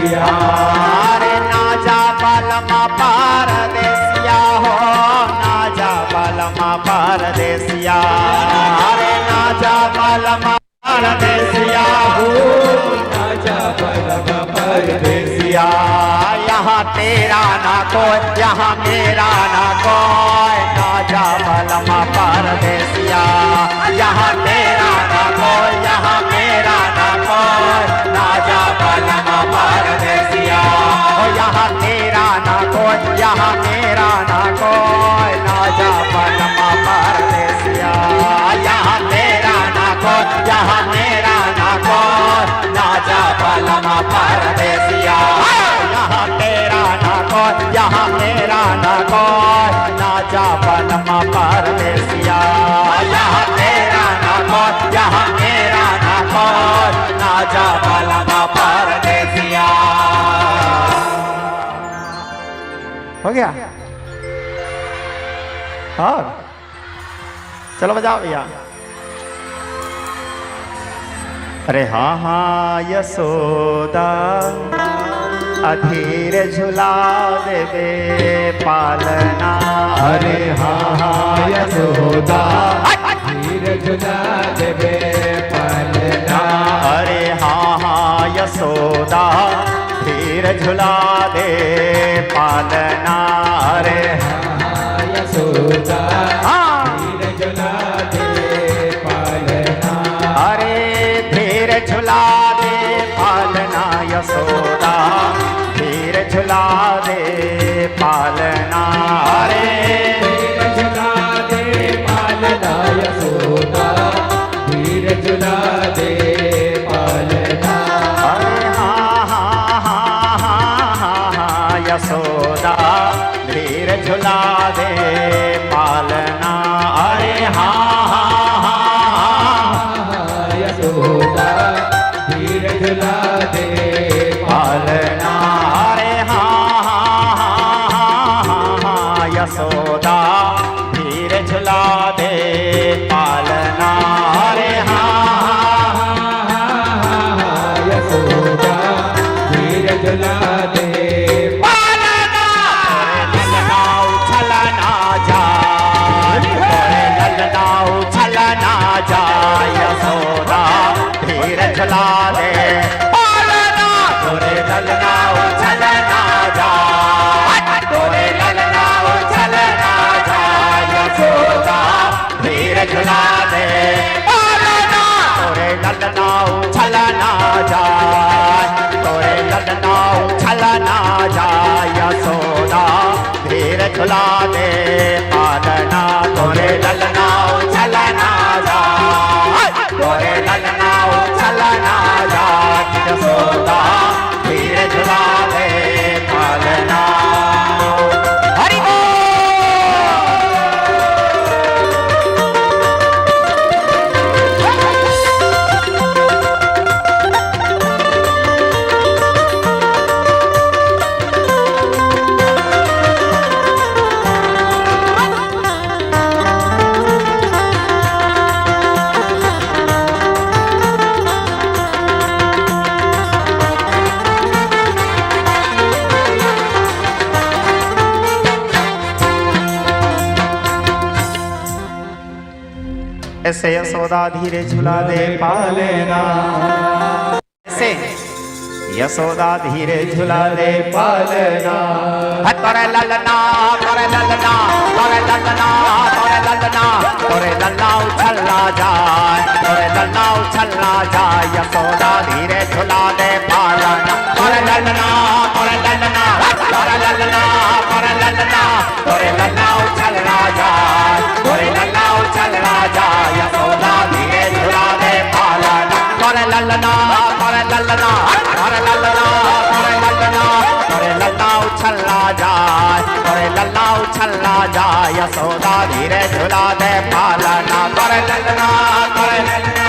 परदेसिया। अरे ना जा बलमा परदेसिया हो, ना जा बलमा परदेसिया। अरे ना जा बलमा परदेसिया हो, ना जा बलमा परदेसिया। यहाँ तेरा ना कोई, यहाँ मेरा ना कोई, ना जा बलमा परदेसिया। यहाँ तेरा ना कोई, यहाँ मेरा ना कोई, ना जा बलमा परदेसिया। यहाँ तेरा ना कोई, यहाँ मेरा ना कोई, ना जा बलमा परदेसिया। यहाँ तेरा ना कोई, यहाँ मेरा ना कोई, ना जा बलमा परदेसिया। यहाँ तेरा ना कोई, यहाँ मेरा ना कोई, ना जा बलमा परदेसिया। यहाँ तेरा ना कोई, यहाँ मेरा ना कोई, ना जा बलमा परदेसिया। हो गया? और चलो बजाओ भैया। अरे हाँ हाँ यशोदा अधीर झुला देवे पालना। अरे हाँ हाँ यशोदा धीर झुला देवे पालना। अरे हाँ हाँ यशोदा धीर झुला दे पालना। अरे हाँ यशोदा धीर झुला दे पालना। अरे धीर झुला दे पालना यशोदा, धीर झुला दे पालना। अरे धीर झुला दे पालना यशोदा, धीर झुला दे पालना। अरे हाँ हाँ हाँ हाँ हाँ हाँ यशोदा धीर झुला दे पालना। अरे हाँ हाँ हाँ यशोदा धीर झुला दे पालना। अरे हाँ हाँ हाँ हाँ हाँ यशोदा धीर झुला दे पालना। अरे हाँ हाँ यशोदा धीर झुला दे पालना। ललना उछलना जा, ललना उछलना जा यशोदा धीर झुला दे पालना। तोरे ललना उछलना जा, तोरे ललना उछलना जा यशोदा धीर झुला दे पालना। तोरे ललना उछलना जा, तोरे ललना उछलना जा यशोदा धीर झुला दे पालना। तोरे ललना उछलना जा, तोरे ललना उछलना जा यशोदा धीर झुला दे पालना। हरि बोल। ऐसे यशोदा धीरे झुला दे पालना। ऐसे यशोदा धीरे झुला दे पालना। तोरे ललना, तोरे ललना, तोरे ललना, तोरे ललना, तोरे ललना उछलना जाए, तोरे ललना उछलना जाए यशोदा धीरे झुला दे पालना। तोरे ललना, तोरे ललना, तोरे ललना, तोरे ललना, तोरे ललना उछलना जाए, तोरे ललना उछलना जाए यशोदा धीरे झुला दे पालना। तोरे ललना, तोरे ललना, तोरे ललना, तोरे ललना, तोरे ललना उछलना जाए, तोरे ललना उछलना जाए यशोदा धीरे झुला दे पालना। तोरे ललना, तोरे ललना,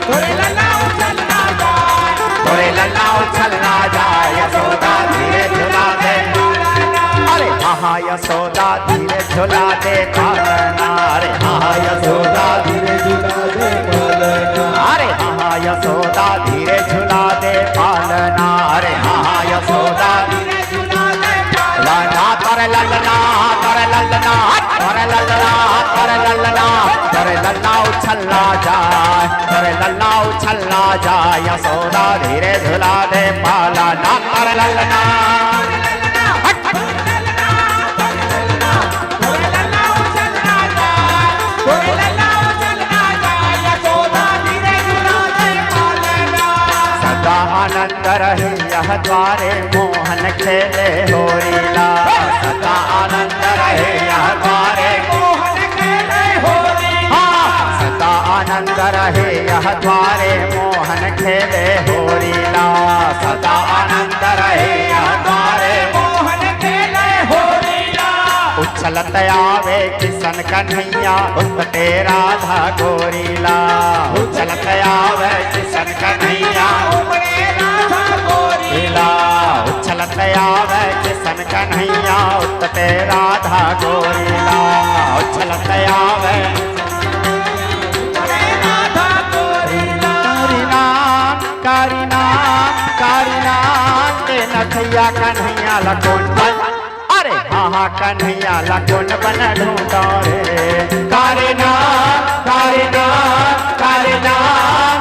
तोरे ललना उछलना जाए, तोरे ललना उछलना जाए यशोदा धीरे झुला दे। अरे हाँ यशोदा धीरे झुला दे पालना। अरे हाँ यशोदा धीरे झुला दे पालना। अरे हाँ यशोदा धीरे झुला दे ललना तोरे ललना उछलना जाए तोरे ललना उछलना जाए यशोदा धीरे झुला दे पाला ना तोरे ललना सदा आनंद रहे यह द्वारे मोहन खेले होरीला सदा आनंद रहे यह द्वारे मोहन खेले होरीला सदा आनंद रहे यह द्वारे मोहन खेले होरीला सदा आनंद रहे यह द्वारे मोहन खेले होरीला उछलत आवे किशन कन्हैया उतटे राधा गोरीला उछलत आवे किशन कन्हैया उछलत आवे किशन कन्हैया उतटे राधा गोरीला उछलत आवे कारीना कारीना के नथैया कन्हैया लकोन बन अरे हाँ कन्हैया लकोन बन ढूंढो रे कारीना कारीना कारीना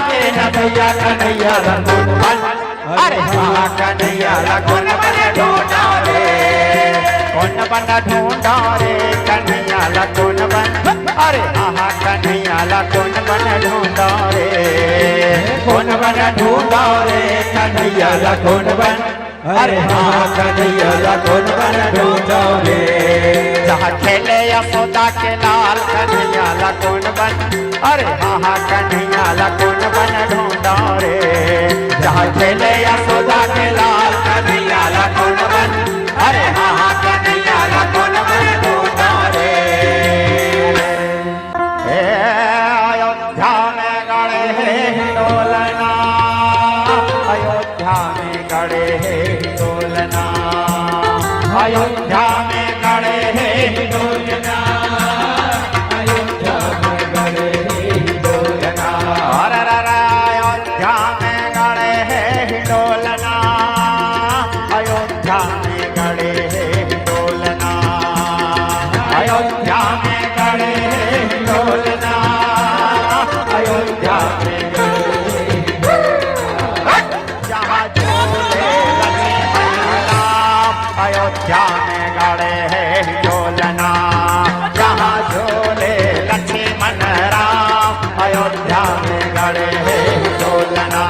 के नथैया कन्हैया लकोन बन अरे हाँ कन्हैया लकोन बन ढूंढो रे कौन बन ढूंढो रे कन्हैया लकोन बन अरे हाँ कन्हैया लकोन बन ढूंढो रे कौन बन ढूंढो रे कन्हैया लकोन बन अरे हाँ कन्हैया लकोन बन ढूंढो रे जहाँ खेले यशोदा के लाल कन्हैया लकोन बन अरे हाँ कन्हैया लकोन बन ढूंढो रे जहाँ खेले यशोदा के लाल कन्हैया लकोन बन अरे हाँ कन्हैया लकोन बन ढूंढो रे अयोध्या में गड़े हिंडोलना अयोध्या में गड़े हिंडोलना अयोध्या में गड़े हिंडोलना अयोध्या में गड़े हिंडोलना अयोध्या में गड़े हिंडोलना अयोध्या में गड़े हिंडोलना अयोध्या में गड़े हिंडोलना अयोध्या में जहाँ झूले लक्ष्मण राम अयोध्या में गड़े हिंडोलना जहाँ झूले लक्ष्मण राम अयोध्या में गड़े हिंडोलना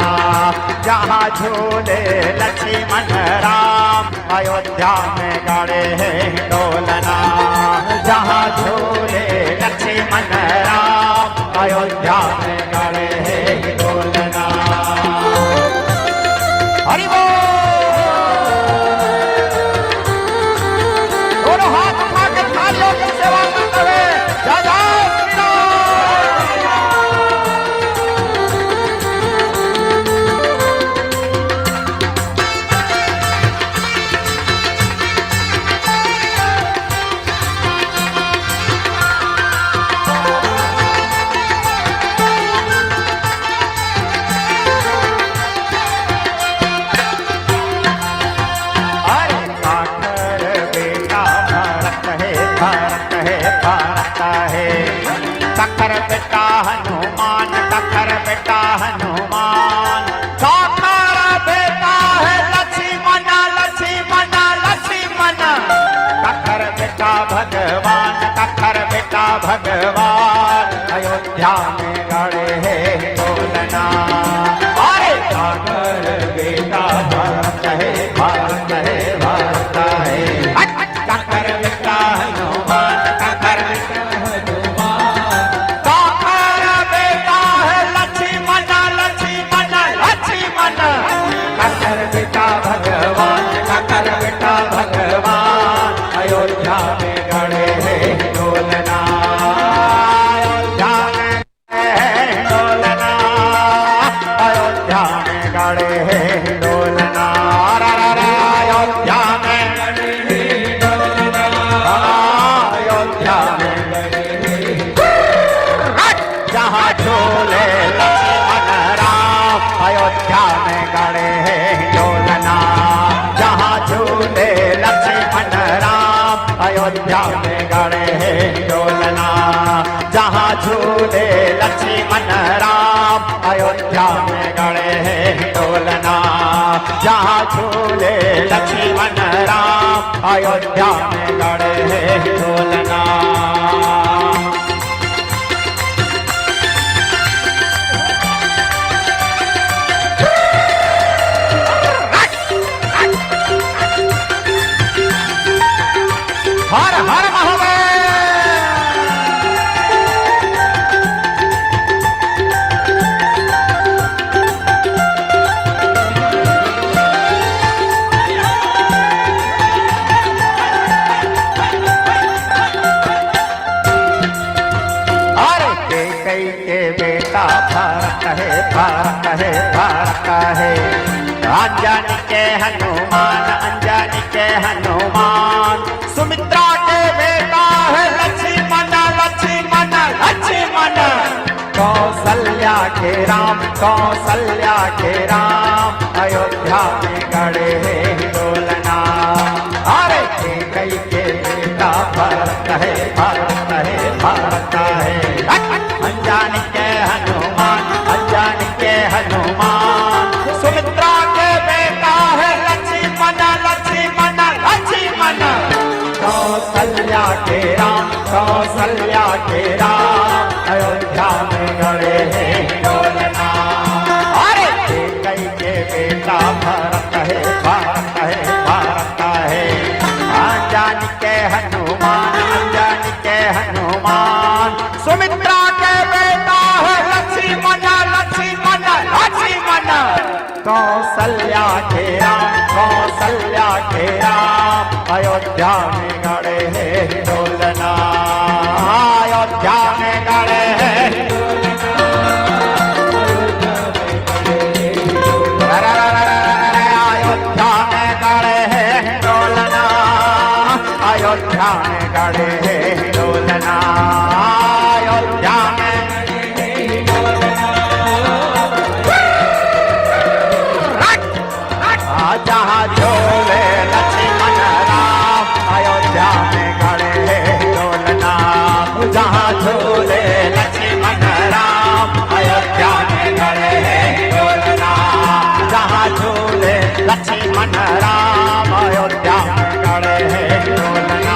जहाँ झूले लक्ष्मण राम अयोध्या में गड़े हिंडोलना जहाँ झूले लक्ष्मण राम अयोध्या में गड़े हिंडोलना हरि बोल दोनों हाथ उठा के थालियों की सेवा करते हुए जय जय श्री राम ककर बेटा हनुमान ककर बेटा हनुमान ककर बेटा है लक्ष्मण लक्ष्मण लक्ष्मण ककर बेटा भगवान ककर बेटा भगवान अयोध्या में गड़े हिंडोलना अरे ककर बेटा भरत है भारत है भारत है ककर बेटा हनुमान ककर बेटा बेटा भगवान ककर बेटा भगवान अयोध्या में गड़े हिंडोलना अयोध्या में हिंडोलना अयोध्या में गड़े हिंडोलना अयोध्या में गड़े हिंडोलना अयोध्या में जहाँ झूले लक्ष्मण राम अयोध्या में गड़े हिंडोलना जहाँ झूले लक्ष्मण राम अयोध्या में गड़े हिंडोलना जहाँ झूले लक्ष्मण राम अयोध्या में गड़े हैं ढोलना जहाँ झूले लक्ष्मण राम अयोध्या में गड़े हैं ढोलना हर हर महादेव बेटा भारत है भारत है भारत है अंजनी के हनुमान अंजनी के हनुमान सुमित्रा के बेटा है लक्ष्मण लक्ष्मण लक्ष्मण कौशल्या के राम अयोध्या में गड़े हैं ढोलना अरे कई के बेटा भारत है भारत है भारत है अंजनी के हनुमान सुमित्रा के बेटा है लक्ष्मण लक्ष्मण लक्ष्मण कौशल्या के राम अयोध्या में गड़े हैं ढोलना अरे कई के बेटा भारत है भारत है भारत है अंजनी के हनुमान सुमित्रा के बेटा है लक्ष्मण लक्ष्मण लक्ष्मण कौशल्या के राम अयोध्या में गड़े हैं ढोलना अयोध्या में गड़े हैं अयोध्या में गड़े हैं ढोलना अयोध्या में गड़े हैं ढोलना अयोध्या में जहाँ झूले लक्ष्मण राम अयोध्या में गड़े हैं ढोलना जहाँ झूले लक्ष्मण राम अयोध्या में गड़े हैं ढोलना जहाँ झूले लक्ष्मण राम अयोध्या में गड़े हैं ढोलना